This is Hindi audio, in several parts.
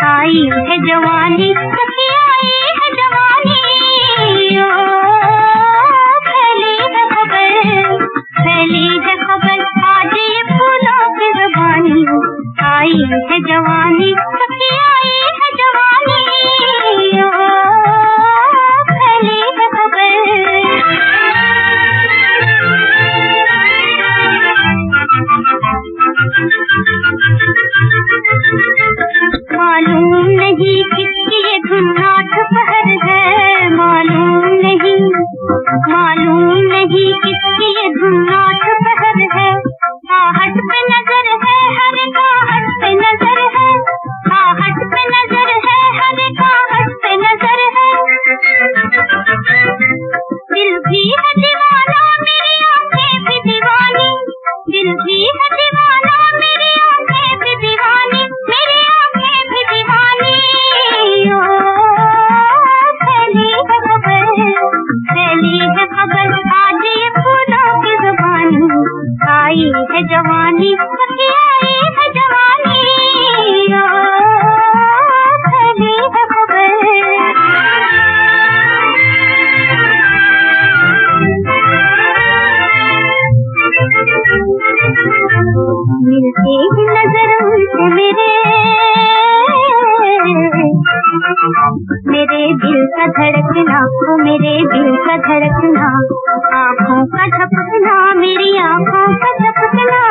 आई है जवानी, सखी आई है जवानी, फैली है खबर, आज ये फूलों की ज़ुबानी। आई है जवानी, सखी आई है जवानी, फैली है खबर। मालूम नहीं किसकी ये धुन रात पहर है, मालूम नहीं किसकी ये धुन रात पहर है। आहट पे नजर है, हर आहट पे नजर है, आहट पे नजर है, हर आहट पे नजर है। दिल भी है दीवाना, मेरी आंखें भी दीवानी, दिल भी है दीवाना, मेरी आंखें भी दीवानी, मेरी आंखें भी दीवानी। फैली है खबर, आज ये फूलों की ज़ुबानी। आई है जवानी, सखी आई है जवानी, फैली है खबर। मिलते ही नजर उनसे मेरे दिल का धड़कना, वो मेरे दिल का धड़कना, आँखों का झपकना, मेरी आँखों का झपकना।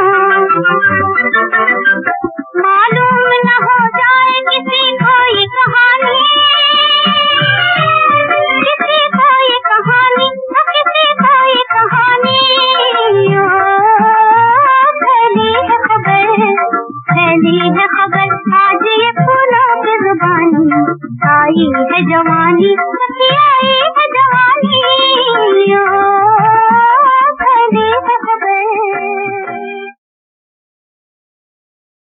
मालूम न हो जाए किसी को ये कहानी, किसी को ये कहानी, किसी को ये कहानी। फैली है खबर, आज ये फूलों की ज़ुबानी। आई है जवानी, सखी